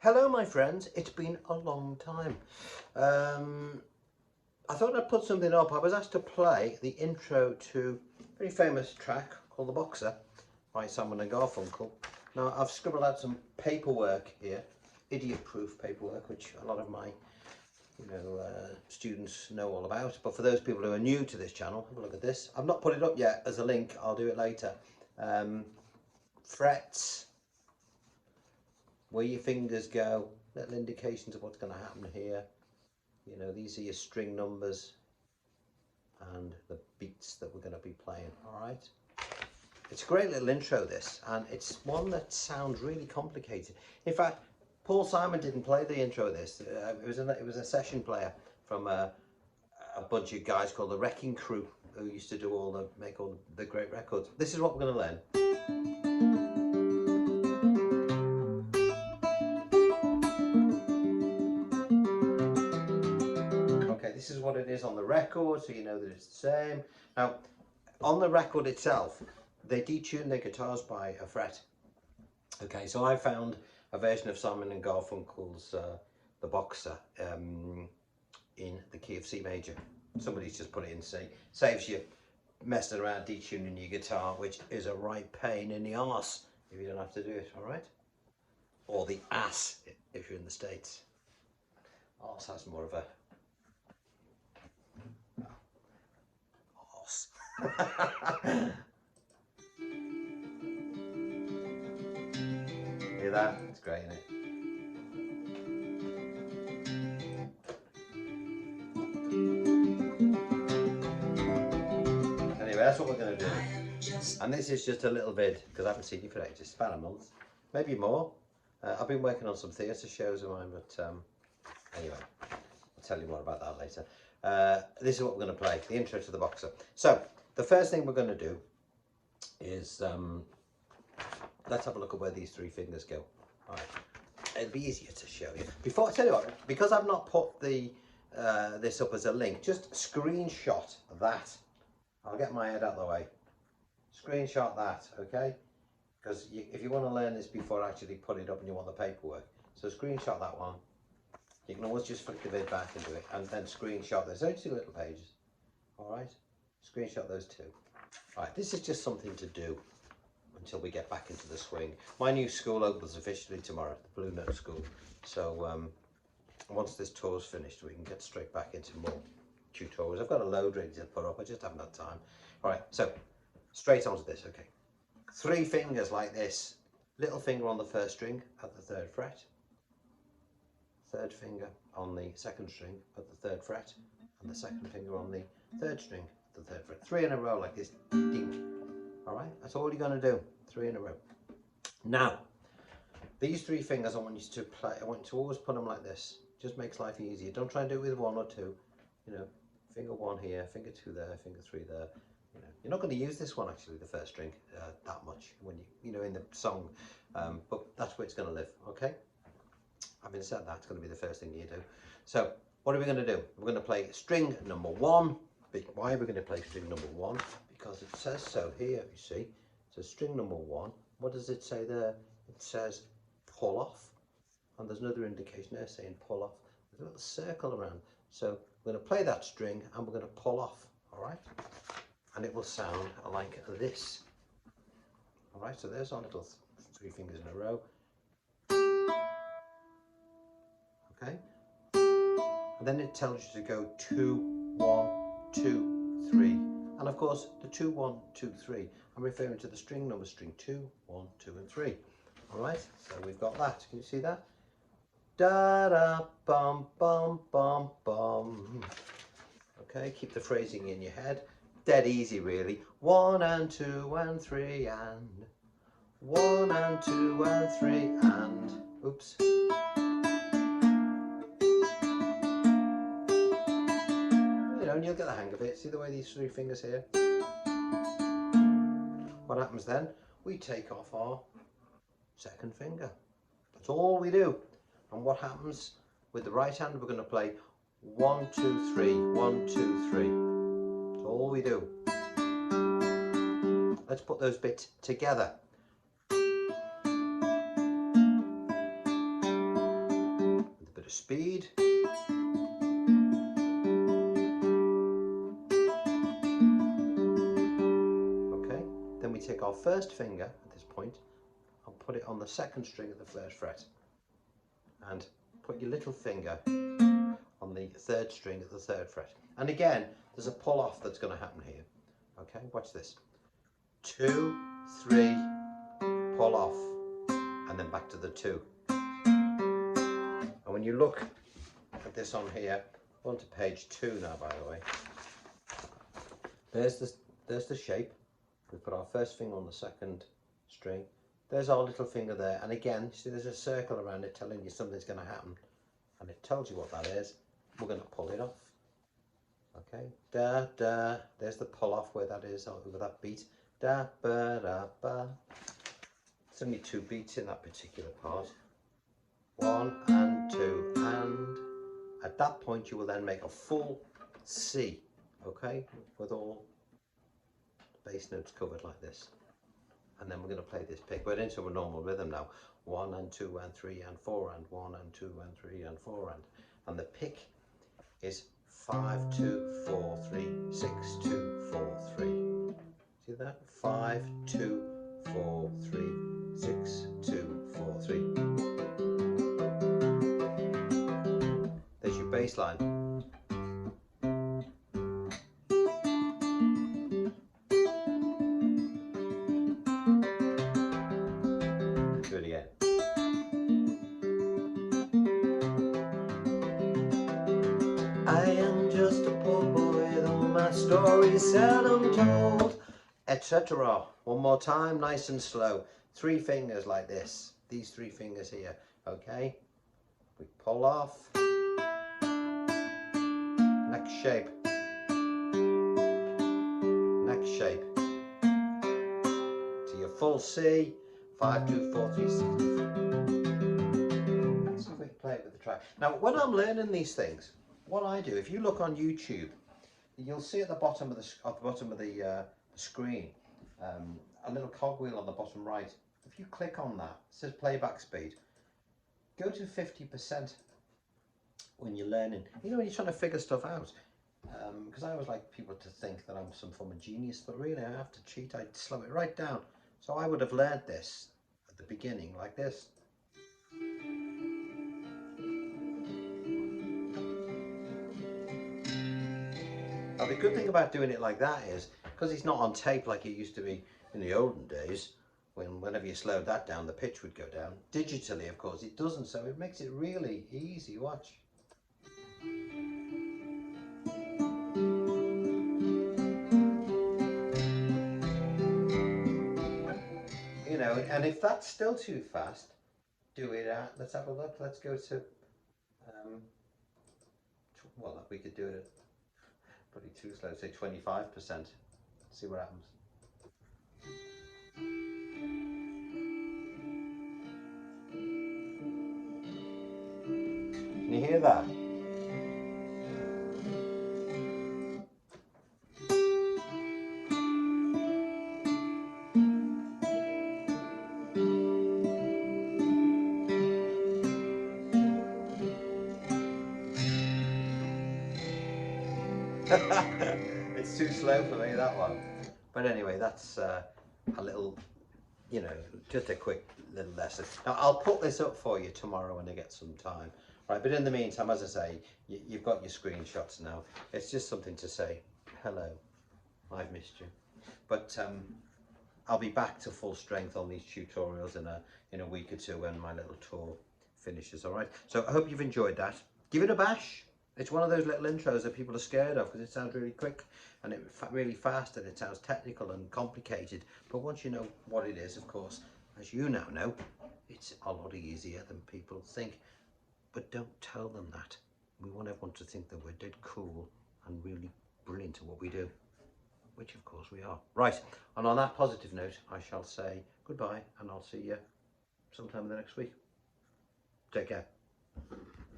Hello my friends, it's been a long time. I thought I'd put something up. I was asked to play the intro to a very famous track called The Boxer by Simon and Garfunkel. Now I've scribbled out some paperwork here, idiot-proof paperwork, which a lot of my students know all about. But for those people who are new to this channel, have a look at this. I've not put it up yet as a link, I'll do it later. Frets, where your fingers go, little indications of what's going to happen here. You know, these are your string numbers and the beats that we're going to be playing. All right, it's a great little intro, this, and it's one that sounds really complicated. In fact, Paul Simon didn't play the intro of this. It was a session player from a bunch of guys called the Wrecking Crew, who used to do make all the great records. This is what we're going to learn. This is what it is on the record, so you know that it's the same. Now, on the record itself, they detune their guitars by a fret. Okay, so I found a version of Simon and Garfunkel's The Boxer in the key of C major. Somebody's just put it in C. Saves you messing around detuning your guitar, which is a right pain in the arse if you don't have to do it, all right? Or the ass if you're in the States. Arse has more of a Hear that? It's great, isn't it? Anyway, that's what we're going to do. And this is just a little vid, because I haven't seen you for ages. It's about a month, maybe more. I've been working on some theatre shows of mine, but anyway, I'll tell you more about that later. This is what we're going to play, the intro to The Boxer. So, the first thing we're going to do is, let's have a look at where these three fingers go. All right. It'll be easier to show you. Before I tell you what, because I've not put the this up as a link, just screenshot that. I'll get my head out of the way. Screenshot that, okay? Because if you want to learn this before I actually put it up and you want the paperwork, so screenshot that one. You can always just flick the vid back and do it, and then screenshot those. Only 2 little pages. All right? Screenshot those 2. All right, this is just something to do until we get back into the swing. My new school opens officially tomorrow, the Blue Note School. So once this tour's finished, we can get straight back into more tutorials. I've got a load ready to put up, I just haven't had time. All right, so straight onto this, okay. 3 fingers like this. Little finger on the 1st string at the 3rd fret. 3rd finger on the 2nd string at the 3rd fret. And the 2nd finger on the 3rd string at the 3rd fret. 3 in a row like this. Ding. All right, that's all you're going to do. 3 in a row. Now, these 3 fingers I want you to play. I want you to always put them like this. Just makes life easier. Don't try and do it with 1 or 2. You know, finger 1 here, finger 2 there, finger 3 there. You know, you're not going to use this one actually, the 1st string, that much when you know in the song, but that's where it's going to live. Okay. Having said that, it's going to be the first thing you do. So, what are we going to do? We're going to play string number 1. Why are we going to play string number 1? Because it says so here, you see. So string number 1, what does it say there? It says pull off, and there's another indication there saying pull off with a little circle around. So we're going to play that string and we're going to pull off, all right? And it will sound like this. All right, so there's our little 3 fingers in a row. Okay, and then it tells you to go 2, 1, 2, 3, and of course the 2, 1, 2, 3. I'm referring to the string number, string 2, 1, 2, and 3. All right, so we've got that. Can you see that? Da da bum bum bum bum. Okay, keep the phrasing in your head. Dead easy, really. 1 and 2 and 3 and 1 and 2 and 3 and oops. And you'll get the hang of it. See the way these 3 fingers here? What happens then? We take off our 2nd finger. That's all we do. And what happens with the right hand? We're going to play 1, 2, 3, 1, 2, 3. That's all we do. Let's put those bits together. bit of speed. Okay, then we take our first finger at this point and put it on the second string of the first fret, and put your little finger on the third string of the third fret. And again, there's a pull off that's going to happen here. Okay, watch this. 2, 3, pull off, and then back to the 2. And when you look at this on here, we're on to page 2 now, by the way. There's the shape. We put our first finger on the second string. There's our little finger there, and again, see there's a circle around it telling you something's going to happen, and it tells you what that is. We're going to pull it off. Okay, da da. There's the pull off where that is over that beat. Da ba da ba. There's only 2 beats in that particular part. 1 and 2, and at that point you will then make a full C. Okay, with all the bass notes covered like this. And then we're going to play this pick. We're into a normal rhythm now. 1 and 2 and 3 and 4 and 1 and 2 and 3 and 4 and the pick is 5 2 4 3 6 2 4 3. See that? 5 2 4 3 6 2 4 3. There's your bass line. Do it again. I am just a poor boy, though my story's seldom told, etc. One more time, nice and slow. 3 fingers like this. These 3 fingers here. Okay. We pull off. Next shape. Next shape. To your full C. 5 2 4 3 6. Let's see if we can play it with the track. Now, when I'm learning these things, what I do, if you look on YouTube, you'll see at the bottom of the screen a little cogwheel on the bottom right. If you click on that, it says playback speed. Go to 50% when you're learning. You know, when you're trying to figure stuff out. Because I always like people to think that I'm some form of genius, but really I have to cheat. I slow it right down. So I would have learned this at the beginning like this. Now the good thing about doing it like that is, because it's not on tape like it used to be in the olden days, whenever you slowed that down, the pitch would go down. Digitally, of course, it doesn't, so it makes it really easy. Watch. You know, and if that's still too fast, do it at, let's have a look, let's go to, well, we could do it at probably too slow, say 25%, see what happens. Can you hear that? It's too slow for me, that one. But anyway, that's a little, you know, just a quick little lesson. Now, I'll put this up for you tomorrow when I get some time. Right, but in the meantime, as I say, you've got your screenshots now. It's just something to say, hello, I've missed you. But I'll be back to full strength on these tutorials in a week or two when my little tour finishes, all right? So I hope you've enjoyed that. Give it a bash. It's one of those little intros that people are scared of because it sounds really quick and really fast, and it sounds technical and complicated. But once you know what it is, of course, as you now know, it's a lot easier than people think. But don't tell them that. We want everyone to think that we're dead cool and really brilliant at what we do, which of course we are. Right, and on that positive note, I shall say goodbye, and I'll see you sometime in the next week. Take care.